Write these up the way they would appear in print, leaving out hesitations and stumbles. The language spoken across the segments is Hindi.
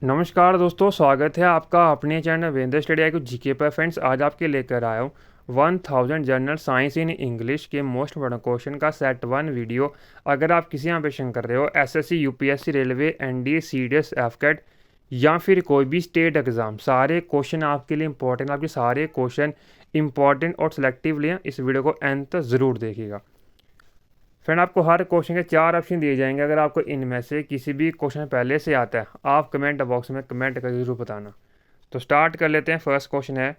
नमस्कार दोस्तों, स्वागत है आपका अपने चैनल वेंदर स्टडी आई जीके पर। फ्रेंड्स, आज आपके लेकर आया हूँ 1000 जनरल साइंस इन इंग्लिश के मोस्ट इम्पोर्टेंट क्वेश्चन का सेट 1 वीडियो। अगर आप किसी प्रिपरेशन कर रहे हो SSC, UPSC, railway, NDA, CDS, AFCAT या फिर कोई भी स्टेट एग्जाम, सारे क्वेश्चन आपके लिए इंपॉर्टेंट। आपके सारे क्वेश्चन इंपॉर्टेंट और सिलेक्टिवली हैं। इस वीडियो को एंड तक ज़रूर देखिएगा। फ्रेंड, आपको हर क्वेश्चन के 4 ऑप्शन दिए जाएंगे। अगर आपको इनमें से किसी भी क्वेश्चन पहले से आता है, आप कमेंट बॉक्स में कमेंट करके जरूर बताना। तो स्टार्ट कर लेते हैं। फर्स्ट क्वेश्चन है,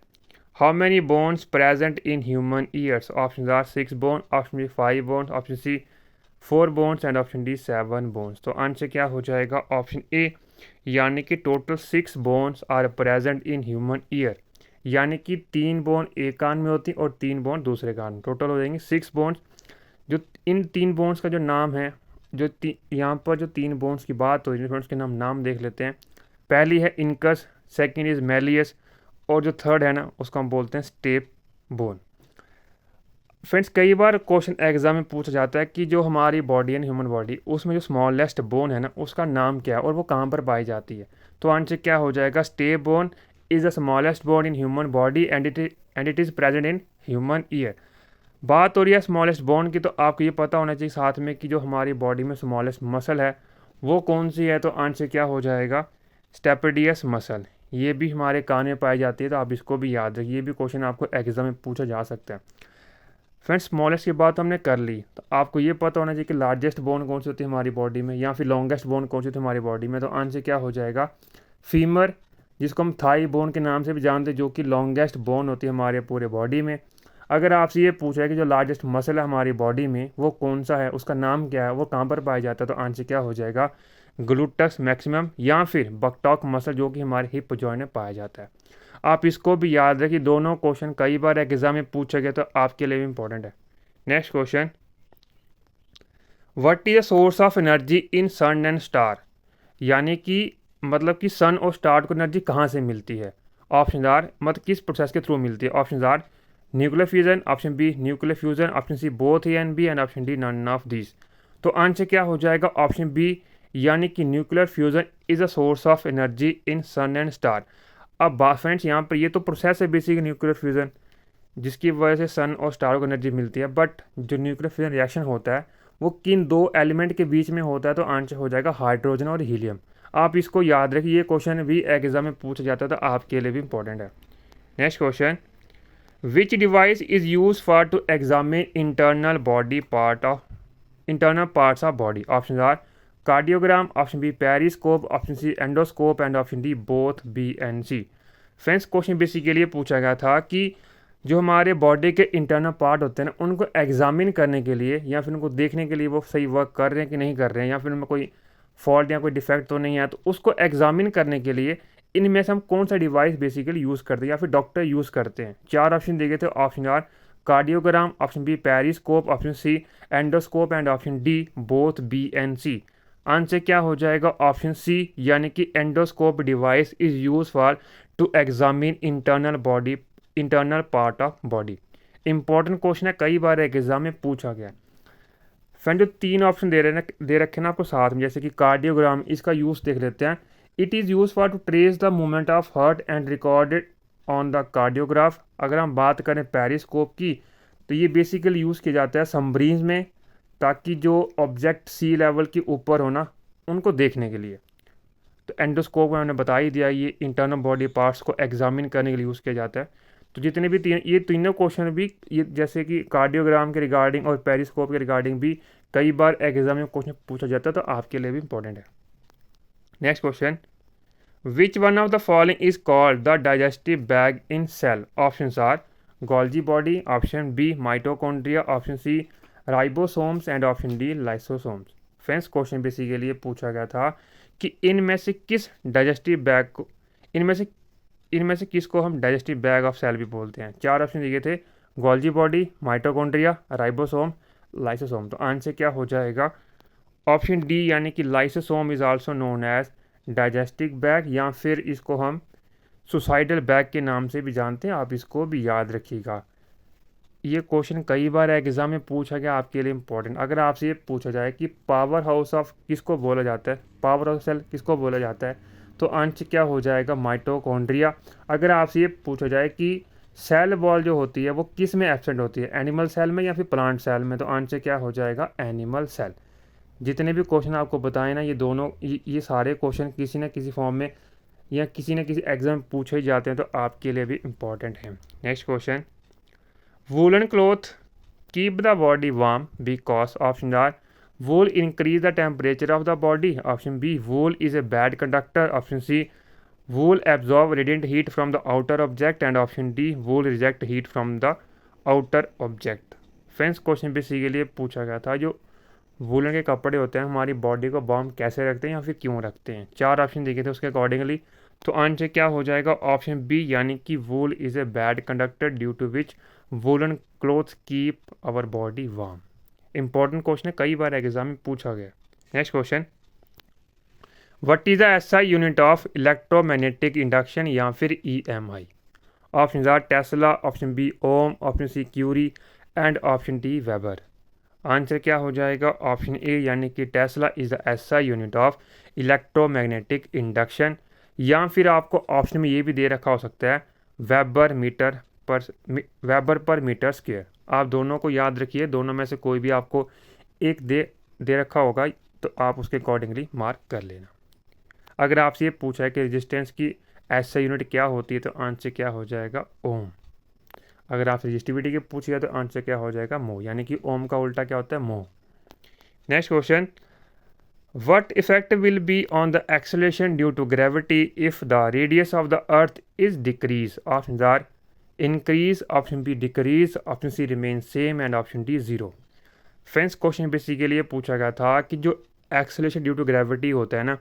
how many bones present in human ears? Option are 6 bone, option B 5 bones, option C 4 bones and option D 7 bones. तो आंसर क्या हो जाएगा? ऑप्शन ए, यानी कि total 6 bones are present in human ear, यानी कि 3 बोन एक कान में होती और 3 बोन दूसरे कान में, टोटल हो जाएंगे 6 बोन्स। जो इन 3 बोन्स का जो नाम है, जो यहाँ पर जो 3 बोन्स की बात हो रही है, उसके नाम देख लेते हैं। पहली है इनकस, सेकंड इज मेलियस, और जो थर्ड है ना, उसको हम बोलते हैं स्टेप बोन। फ्रेंड्स, कई बार क्वेश्चन एग्जाम में पूछा जाता है कि जो हमारी बॉडी है, ह्यूमन बॉडी, उसमें जो स्मॉलेस्ट बोन है ना, उसका नाम क्या है और वो कहाँ पर पाई जाती है? तो आंसर क्या हो जाएगा? Step bone is the smallest bone in human body and it is present in human year. बात हो रही है स्मॉलेस्ट बोन की, तो आपको ये पता होना चाहिए साथ में कि जो हमारी बॉडी में स्मॉलेस्ट मसल है वो कौन सी है। तो आंसर क्या हो जाएगा? Stapedius muscle. ये भी हमारे कान में पाई जाती है, तो आप इसको भी याद रखिए। ये भी क्वेश्चन आपको एग्जाम में पूछा जा सकता है। फ्रेंड्स, स्मॉलेस्ट की बात हमने कर ली, तो आपको ये पता होना चाहिए कि लार्जेस्ट बोन कौन सी होती है हमारी बॉडी में, या फिर लॉन्गेस्ट बोन कौन सी होती है हमारी बॉडी में। तो आंसर क्या हो जाएगा? फीमर, जिसको हम थाई बोन के नाम से भी जानते हैं, जो कि लॉन्गेस्ट बोन होती है हमारे पूरे बॉडी में। अगर आपसे ये पूछा है कि जो लार्जेस्ट मसल है हमारी बॉडी में वो कौन सा है, उसका नाम क्या है, वो कहाँ पर पाया जाता है, तो आंसर क्या हो जाएगा? ग्लूटस मैक्सिमम या फिर बकटॉक मसल, जो कि हमारे हिप जॉइंट में पाया जाता है। आप इसको भी याद रखिए, दोनों क्वेश्चन कई बार एग्जाम में पूछा गया, तो आपके लिए भी इंपॉर्टेंट है। Next question, what is the source of energy in sun and star? यानी कि मतलब कि सन और स्टार को एनर्जी कहाँ से मिलती है? ऑप्शन आर, मतलब किस प्रोसेस के थ्रू मिलती है? Option are nuclear fusion, option B nuclear fusion, option C both A and B, and option D none of this. तो आंसर क्या हो जाएगा? ऑप्शन बी, यानी कि nuclear fusion is a source of energy in sun and star. अब बात फ्रेंड्स, यहाँ पर ये तो प्रोसेस है बेसिक न्यूक्लियर फ्यूजन, जिसकी वजह से सन और स्टार को एनर्जी मिलती है। बट जो न्यूक्लियर फ्यूजन रिएक्शन होता है वो किन दो एलिमेंट के बीच में होता है? तो आंसर हो जाएगा हाइड्रोजन और हीलियम। आप इसको याद रखिए, ये क्वेश्चन भी एग्जाम में पूछा जाता है, तो आपके लिए भी इंपॉर्टेंट है। Next question, which device is use for to examine internal parts of body? Option are cardiogram, option B periscope, option C endoscope, and option D both B and C. Friends, question basically पूछा गया था कि जो हमारे बॉडी के इंटरनल पार्ट होते हैं ना, उनको एग्जामिन करने के लिए या फिर उनको देखने के लिए वो सही वर्क कर रहे हैं कि नहीं कर रहे हैं, या फिर उनमें कोई फॉल्ट या कोई डिफेक्ट तो नहीं है, तो उसको एग्जामिन करने के लिए इनमें से हम कौन सा डिवाइस बेसिकली यूज़ करते हैं या फिर डॉक्टर यूज़ करते हैं? 4 ऑप्शन दिए गए थे। Option are cardiogram, option B periscope, option C endoscope, and option D both B and C. Answer क्या हो जाएगा? ऑप्शन सी, यानी कि endoscope device is use for to examine internal part of body. Important question है, कई बार एग्जाम में पूछा गया है। फ्रेंड, जो 3 ऑप्शन दे रखे ना आपको साथ में, जैसे कि कार्डियोग्राम, इसका यूज़ देख लेते हैं। It is use for to trace the movement of heart and recorded on the cardiograph. अगर हम बात करें पेरिस्कोप की, तो ये बेसिकली यूज़ किया जाता है सबमरीन में, ताकि जो ऑब्जेक्ट सी लेवल के ऊपर हो ना, उनको देखने के लिए। तो एंडोस्कोप में मैंने बता ही दिया, ये इंटरनल बॉडी पार्ट्स को एग्जामिन करने के लिए यूज़ किया जाता है। तो जितने भी ये तीनों क्वेश्चन भी, ये जैसे कि कार्डियोग्राम के रिगार्डिंग और पेरिस्कोप के रिगार्डिंग भी कई बार एग्जाम में क्वेश्चन पूछा जाता है, तो आपके लिए भी इंपॉर्टेंट है। Next question, which one of the following is called the digestive bag in cell? Option are Golgi body, option B mitochondria, option C ribosomes, and option D lysosomes. Friends, question basically ये पूछा गया था कि इनमें से किस डाइजेस्टिव बैग को इनमें से किसको हम डाइजेस्टिव बैग ऑफ सेल भी बोलते हैं? 4 ऑप्शन दिए थे, Golgi body, mitochondria, ribosome, lysosome. तो आंसर क्या हो जाएगा? ऑप्शन डी, यानी कि lysosome is also known as digestive bag, या फिर इसको हम सुसाइडल बैग के नाम से भी जानते हैं। आप इसको भी याद रखिएगा। ये क्वेश्चन कई बार एग्जाम में पूछा गया, आपके लिए इंपॉर्टेंट। अगर आपसे ये पूछा जाए कि पावर हाउस ऑफ किसको बोला जाता है, पावर हाउस सेल किसको बोला जाता है, तो आंसर क्या हो जाएगा माइटोकॉन्ड्रिया। अगर आपसे ये पूछा जाए कि सेल वॉल जो होती है वो किस में एब्सेंट होती है, एनिमल सेल में या फिर प्लांट सेल में, तो आंसर क्या हो जाएगा एनिमल सेल। जितने भी क्वेश्चन आपको बताए ना ये दोनों ये सारे क्वेश्चन किसी न किसी फॉर्म में या किसी न किसी एग्जाम पूछे जाते हैं, तो आपके लिए भी इम्पोर्टेंट है। Next question, woollen cloth keep the body warm because option are wool increase the temperature of the body, option B wool is a bad conductor, option C wool absorb radiant heat from the outer object, and option D wool reject heat from the outer object। Friends question basically पूछा गया था जो वूलन के कपड़े होते हैं हमारी बॉडी को वार्म कैसे रखते हैं या फिर क्यों रखते हैं। चार ऑप्शन दिखे थे उसके अकॉर्डिंगली, तो आंसर क्या हो जाएगा ऑप्शन बी, यानी कि wool is a bad conductor due to which woollen clothes keep our body warm. Important question है, कई बार एग्जाम में पूछा गया। Next question, what is the SI unit of electromagnetic induction या फिर EMI. Option are tesla, option B ohm, option C curie and option D weber. Answer क्या हो जाएगा ऑप्शन ए, यानी कि tesla is the SI unit of electromagnetic induction, या फिर आपको ऑप्शन में ये भी दे रखा हो सकता है वेबर पर मीटर स्क्वायर। आप दोनों को याद रखिए, दोनों में से कोई भी आपको एक दे रखा होगा तो आप उसके अकॉर्डिंगली मार्क कर लेना। अगर आपसे ये पूछा है कि रेजिस्टेंस की एसआई यूनिट क्या होती है, तो आंसर क्या हो जाएगा ओम। अगर आप रजिस्टिविटी के पूछिए तो आंसर क्या हो जाएगा मो, यानी कि ओम का उल्टा क्या होता है मो। Next question, what effect will be on the acceleration due to gravity if the radius of the earth is decrease. Option are increase, option B decrease, option C remain same and option D zero. Friends question basically ये पूछा गया था कि जो एक्सेलरेशन ड्यू टू ग्रेविटी होता है ना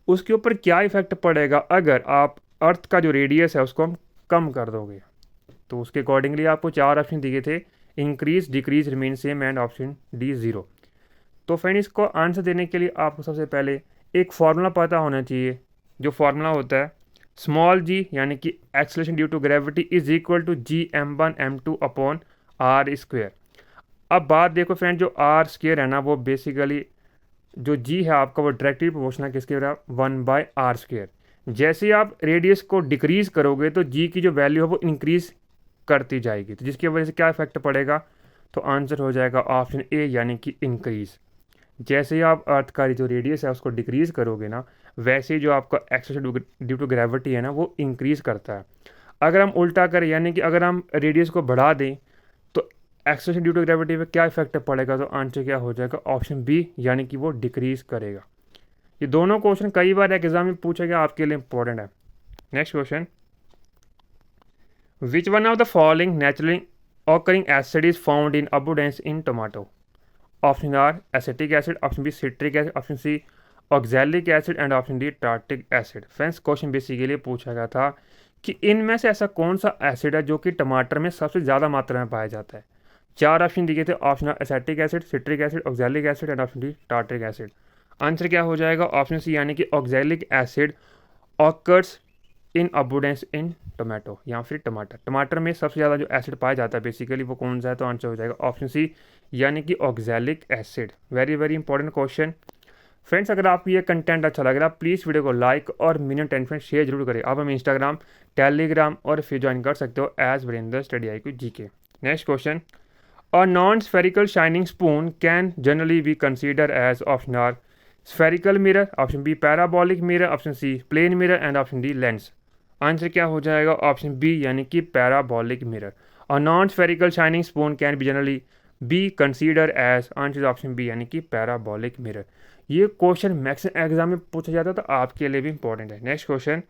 उसके ऊपर क्या इफेक्ट पड़ेगा अगर आप अर्थ का जो रेडियस है उसको हम कम कर दोगे। तो उसके अकॉर्डिंगली आपको चार ऑप्शन दिए थे, increase, decrease, remain same and option D zero. तो फ्रेंड इसको आंसर देने के लिए आपको सबसे पहले एक फार्मूला पता होना चाहिए। जो फार्मूला होता है स्मॉल जी, यानी कि acceleration due to gravity is equal to G m1m2 upon r square. अब बात देखो फ्रेंड, जो आर स्क्वेयर है ना वो बेसिकली जो जी है आपका वो डायरेक्टली प्रोपोर्शनल किसके बराबर 1/r स्क्वेयर। जैसे ही आप रेडियस को डिक्रीज करोगे तो जी की जो वैल्यू है वो इंक्रीज करती जाएगी, तो जिसकी वजह से क्या इफेक्ट पड़ेगा, तो आंसर हो जाएगा ऑप्शन ए, यानी कि इंक्रीज। जैसे ही आप अर्थ का जो रेडियस है उसको डिक्रीज करोगे ना वैसे ही जो आपका एक्सेलरेशन ड्यू टू ग्रेविटी है ना वो इंक्रीज करता है। अगर हम उल्टा करें, यानी कि अगर हम रेडियस को बढ़ा दें तो एक्सेलरेशन ड्यू टू ग्रेविटी पे क्या इफेक्ट पड़ेगा, तो आंसर क्या हो जाएगा ऑप्शन बी, यानी कि वो डिक्रीज करेगा। ये दोनों क्वेश्चन कई बार एग्जाम में पूछा गया, आपके लिए इंपॉर्टेंट है। Next question, which one of the following naturally occurring acid is found in abundance in tomato? Option are acetic acid, option B citric acid, option C oxalic acid and option D tartic acid। Friends question basically पूछा गया था कि इनमें से ऐसा कौन सा एसिड है जो कि टमाटर में सबसे ज़्यादा मात्रा में पाया जाता है। चार ऑप्शन दिए थे, option acetic acid, citric acid, oxalic acid and option D tartaric acid. Answer क्या हो जाएगा ऑप्शन सी, यानी कि oxalic acid occurs in abundance in tomato, या फिर टमाटर। टमाटर में सबसे ज़्यादा जो एसिड पाया जाता है बेसिकली वो कौन सा है, तो आंसर हो जाएगा ऑप्शन सी, यानी कि oxalic acid. Very very important question. Friends अगर आपको ये कंटेंट अच्छा लग रहा है प्लीज़ वीडियो को लाइक और मिनिमम 10 फ्रेंड शेयर जरूर करें। आप हम इंस्टाग्राम, टेलीग्राम और फिर ज्वाइन कर सकते हो as Virendra study IQ GK। Next question, a non spherical shining spoon can generally be consider as option are spherical mirror, option B parabolic mirror, option C plane mirror and option D lens. Answer क्या हो जाएगा ऑप्शन बी, यानी कि parabolic mirror. A non spherical shining spoon can be generally be consider as, answer option B, यानी कि पैराबोलिक मिरर। ये क्वेश्चन मैक्सिमम एग्जाम में पूछा जाता है तो आपके लिए भी इंपॉर्टेंट है। Next question,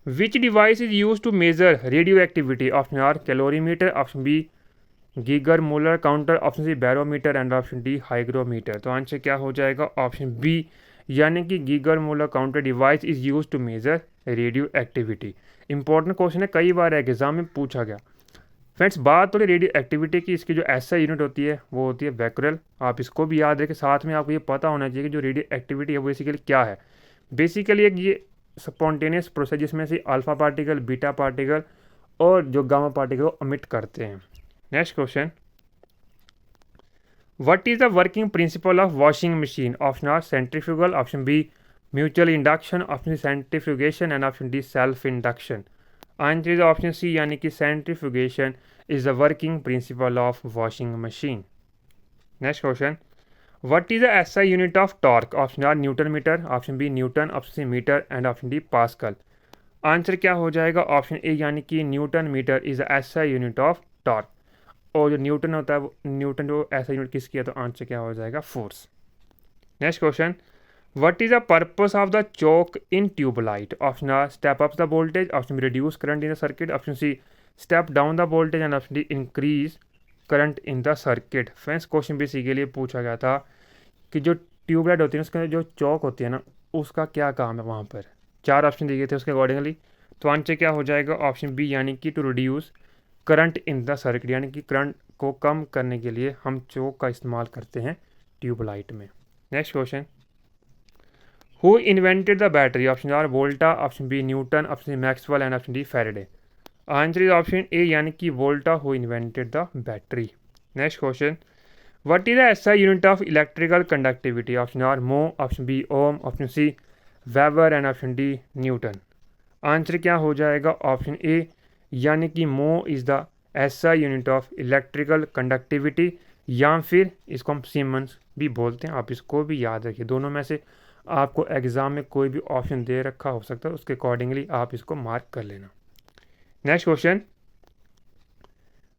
which device is use to measure radio activity. Option are calorimeter, option B Geiger Muller counter, option C barometer and option D hygrometer. तो आंसर क्या हो जाएगा ऑप्शन बी, यानी कि Geiger Muller counter device is use to measure radio activity. Important question है, कई बार एग्जाम में पूछा गया। फ्रेंड्स बात हो रही रेडियो एक्टिविटी की, इसकी जो SI यूनिट होती है वो होती है बैक्यूरेल। आप इसको भी याद रखें, साथ में आपको ये पता होना चाहिए कि जो रेडियो एक्टिविटी है वो बेसिकली क्या है। बेसिकली एक ये स्पॉन्टेनियस प्रोसेस जिसमें से अल्फा पार्टिकल, बीटा पार्टिकल और जो गामा पार्टिकल अमिट करते हैं। Next question, what is the working principle of washing machine. Option are centrifugal, option B mutual induction, option centrifugation and option D self induction. Answer is option C यानी कि centrifugation is the working principle of washing machine. Next question, what is the SI unit of torque? Option are newton metre, option B Newton, option C metre and option D pascal. Answer क्या हो जाएगा? ऑप्शन ए यानी कि newton metre is the SI unit of torque. और जो न्यूटन होता है वो न्यूटन जो ऐसा यूनिट किसकी है, तो आंसर क्या हो जाएगा? Force. Next question, what is the purpose of the choke in tubelight? Option are step up the voltage, option B reduce current in the circuit, option C step down the voltage and option D increase current in the circuit. Friends question भी इसी के लिए पूछा गया था कि जो ट्यूबलाइट होती है उसके जो चौक होती है ना, उसका क्या काम है वहाँ पर। 4 ऑप्शन दिए गए थे उसके अकॉर्डिंगली, तो आंसर क्या हो जाएगा? ऑप्शन बी यानी कि to reduce current in the circuit, यानी कि करंट को कम करने के लिए हम चौक का इस्तेमाल करते हैं ट्यूबलाइट में। Next question, who invented the battery? Option A Volta, option B Newton, option C Maxwell and option D Faraday. Answer is option A यानी कि Volta who invented the battery. Next question, what is the SI unit of electrical conductivity? Option A mho, option B ohm, option C weber and option D newton. Answer क्या हो जाएगा? ऑप्शन ए यानी कि mho is the SI unit of electrical conductivity, या फिर इसको हम सीमेंस भी बोलते हैं। आप इसको भी याद रखिए, दोनों में से आपको एग्ज़ाम में कोई भी ऑप्शन दे रखा हो सकता है, उसके अकॉर्डिंगली आप इसको मार्क कर लेना। Next question,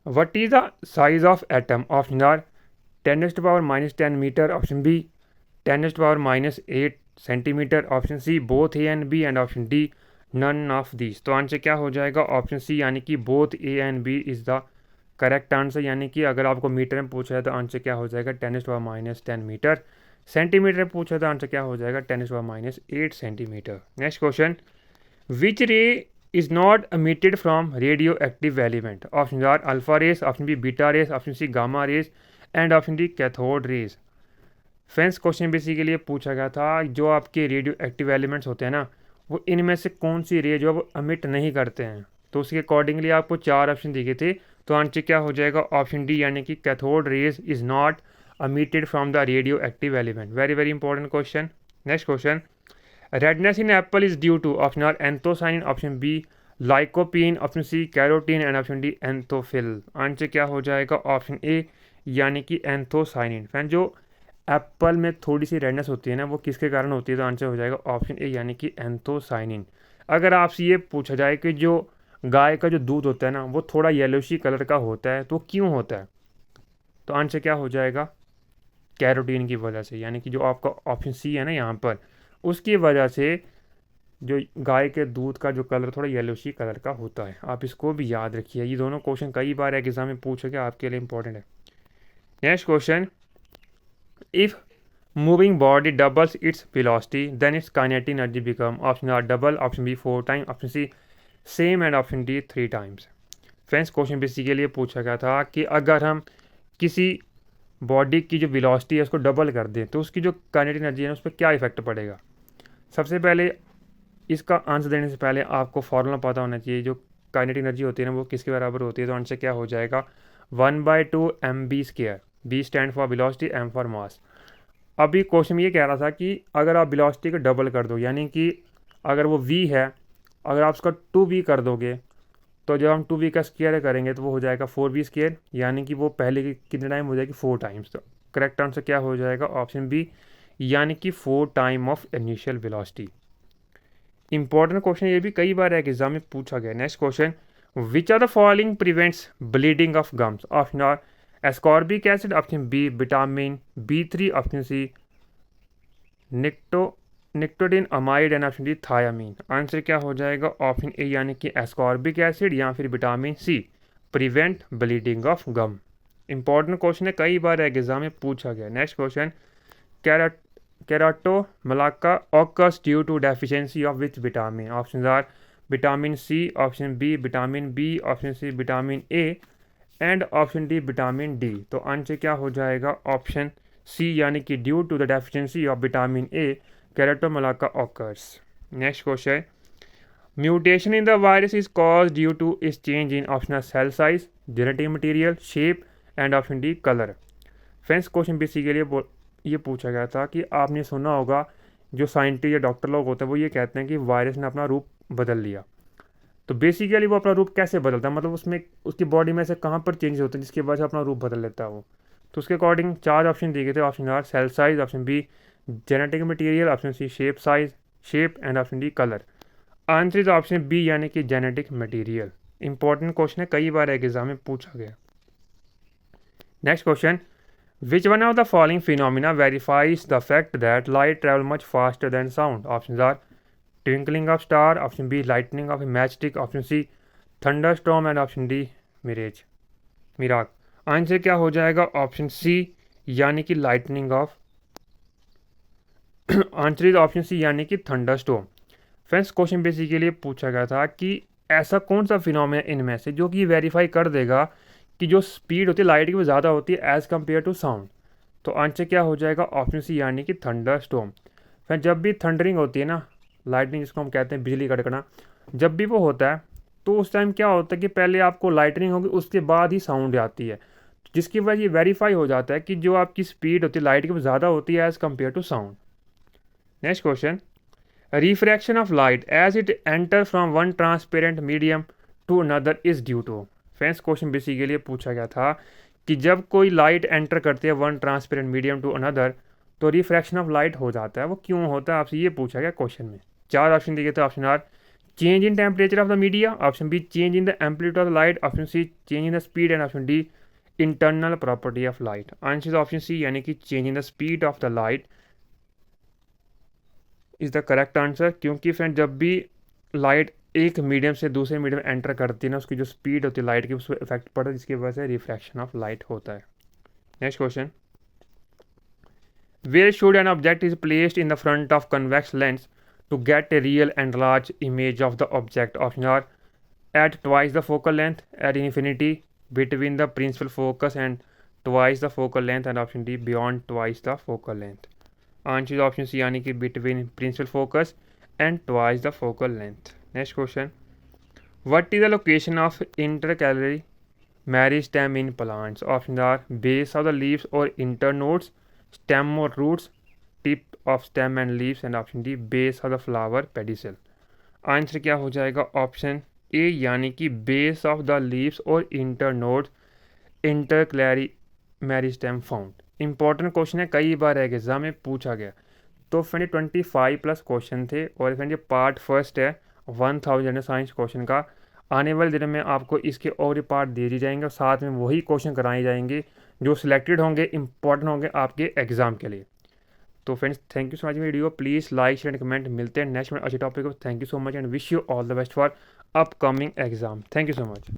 what is the size of atom? Option are 10⁻⁻10 metre, option B 10⁻⁸ centimetre, option C both A and B and option D none of this. तो आंसर क्या हो जाएगा? ऑप्शन सी यानी कि both A and B is the correct answer. यानी कि अगर आपको मीटर में पूछा है तो आंसर क्या हो जाएगा? 10⁻⁻10 मीटर। सेंटीमीटर में पूछा है तो आंसर क्या हो जाएगा? 10⁻⁸ centimetre. Next question, which ray is not emitted from radio active element? Option are alpha rays, option B beta rays, option C gamma rays and option D cathode rays. Friends question basically लिए पूछा गया था जो आपके रेडियो एक्टिव एलिमेंट्स होते हैं ना, वो इनमें से कौन सी रे जो वो अमिट नहीं करते हैं, तो उसके अकॉर्डिंगली आपको 4 ऑप्शन दिए थे। तो आंसर क्या हो जाएगा? ऑप्शन डी यानी कि cathode rays is not emitted from the radio active element. Very very important question. Next question, redness in apple is due to? Option A anthocyanin, option B lycopene, option C carotene and option D anthophyll. Answer क्या हो जाएगा? ऑप्शन ए यानी कि एंथोसाइनिन। फ्रेंड जो एप्पल में थोड़ी सी रेडनेस होती है ना, वो किसके कारण होती है? तो आंसर हो जाएगा ऑप्शन ए यानी कि एंथोसाइनिन। अगर आपसे ये पूछा जाए कि जो गाय का जो दूध होता है ना, वो थोड़ा येलोशी कलर का होता है, तो क्यों होता है? तो आंसर क्या हो जाएगा? कैरोटीन की वजह से। यानी कि जो आपका ऑप्शन सी है ना यहाँ पर, उसकी वजह से जो गाय के दूध का जो कलर थोड़ा येलोशी कलर का होता है। आप इसको भी याद रखिए, ये दोनों क्वेश्चन कई बार एग्जाम में पूछा गया, आपके लिए इंपॉर्टेंट है। Next question, if moving body doubles its velocity then its kinetic energy become? Option are double, option B 4 time, option C same and option D 3 times. Friends question basically लिए पूछा गया था कि अगर हम किसी बॉडी की जो वेलोसिटी है उसको डबल कर दें तो उसकी जो काइनेटिक एनर्जी है उस पर क्या इफेक्ट पड़ेगा। सबसे पहले इसका आंसर देने से पहले आपको फॉर्मूला पता होना चाहिए, जो काइनेटिक एनर्जी होती है ना वो किसके बराबर होती है। तो आंसर क्या हो जाएगा? 1/2 mv²। V stand for velocity, m for mass. अभी क्वेश्चन ये कह रहा था कि अगर आप वेलोसिटी को डबल कर दो, यानी कि अगर वो v है, अगर आप उसका 2v कर दोगे, तो जब हम 2v का स्क्वायर करेंगे तो वो हो जाएगा 4v², यानी कि वो पहले की कितने टाइम हो जाएगी? 4 टाइम्स। तो करेक्ट आंसर क्या हो जाएगा? ऑप्शन बी यानी कि 4 time of initial velocity. Important question ये भी कई बार एग्जाम में पूछा गया। Next question, which are the following prevents bleeding of gums? Option A ascorbic acid, option B vitamin B3, option C nicotinamide and option D thiamine. Answer क्या हो जाएगा? ऑप्शन ए यानी कि एस्कॉर्बिक एसिड या फिर vitamin C prevent bleeding of gum. Important question है, कई बार एग्जाम में पूछा गया। Next question, keratomalacia occurs due to deficiency of which vitamin? Option A vitamin C, option B vitamin B, option C vitamin A and option D vitamin D. तो आंसर क्या हो जाएगा? ऑप्शन सी यानी कि due to the deficiency of vitamin A keratomalacia occurs। Next question, mutation in the virus is cause due to इस change in option sell size, genetic material, shape and option D colour. Friends question basically ये पूछा गया था कि आपने सुना होगा जो साइंटिस्ट या डॉक्टर लोग होते हैं वो ये कहते हैं कि वायरस ने अपना रूप बदल लिया। तो बेसिकली वो अपना रूप कैसे बदलता है, मतलब उसमें उसकी बॉडी में से कहाँ पर चेंजेस होते हैं जिसकी वजह से अपना रूप बदल लेता है वो। तो उसके अकॉर्डिंग 4 ऑप्शन दिए गए थे। Option R cell size, option B genetic material, option C shape size shape and option D colour. Answer is option B यानी कि जेनेटिक मटेरियल। इंपॉर्टेंट क्वेश्चन है, कई बार एग्जाम में पूछा गया। Next question, which one of the following phenomena verifies the fact that light travel much faster than sound. Option R twinkling of star, option B lightning of a match stick, option C thunderstorm and option D mirage. Answer क्या हो जाएगा, ऑप्शन सी यानी कि lightning of answer is option C यानी कि थंडरस्टॉर्म। फ्रेंड्स क्वेश्चन बेसिकली पूछा गया था कि ऐसा कौन सा फिनोमेना इनमें से जो कि वेरीफाई कर देगा कि जो स्पीड होती है लाइट की वो ज़्यादा होती है एज़ कम्पेयर टू साउंड। तो आंसर क्या हो जाएगा, ऑप्शन सी यानी कि थंडरस्टॉर्म। फ्रेंड जब भी थंडरिंग होती है ना, लाइटनिंग जिसको हम कहते हैं बिजली कड़कना, जब भी वो होता है तो उस टाइम क्या होता है कि पहले आपको लाइटनिंग होगी उसके बाद ही साउंड आती है, जिसकी वजह ये वेरीफाई हो जाता है कि जो आपकी स्पीड होती है लाइट की वो ज़्यादा होती है as compare to sound. Next question, refraction of light as it enters from one transparent medium to another is due to। Friends question basically पूछा गया था कि जब कोई लाइट एंटर करती है one transparent medium to another तो रिफ्रैक्शन ऑफ लाइट हो जाता है, वो क्यों होता है आपसे ये पूछा गया क्वेश्चन में। 4 ऑप्शन दिए थे। Option R change in temperature of the media, option B change in the amplitude of the light, option C change in the speed and option D internal property of light. Answer option C यानी कि change in the speed of the light is the correct answer, क्योंकि फ्रेंड जब भी लाइट एक मीडियम से दूसरे मीडियम में एंटर करती है ना, उसकी जो स्पीड होती है लाइट की उस पर इफेक्ट पड़ता है, जिसकी वजह से रिफ्रैक्शन ऑफ लाइट होता है। Next question, where should an object is placed in the front of convex lens to get a real and large image of the object. Option R at twice the focal length, at infinity, between the principal focus and twice the focal length and option D beyond twice the focal length. Answer option C यानी कि between principal focus and twice the focal length. Next question, what is the location of intercalary meristem in plants. Option R base of the leaves और इंटरनोड्स, स्टेम और roots, tip of stem and leaves and option D base of the flower pedicel. Answer क्या हो जाएगा, ऑप्शन ए यानी कि बेस ऑफ द लीव्स और internodes intercalary meristem found. Important question है, कई बार एग्जाम में पूछा गया। तो फ्रेंड 25+ क्वेश्चन थे और फ्रेंड ये पार्ट फर्स्ट है 1000 जनरल साइंस क्वेश्चन का। आने वाले दिन में आपको इसके और पार्ट दे दिए जाएंगे और साथ में वही क्वेश्चन कराए जाएंगे जो सिलेक्टेड होंगे, इंपॉर्टेंट होंगे आपके एग्जाम के लिए। तो friends thank you so much video, please like share and comment. मिलते हैं नेक्स्ट में अच्छे topic. Thank you so much and wish you all the best for upcoming exam. Thank you so much.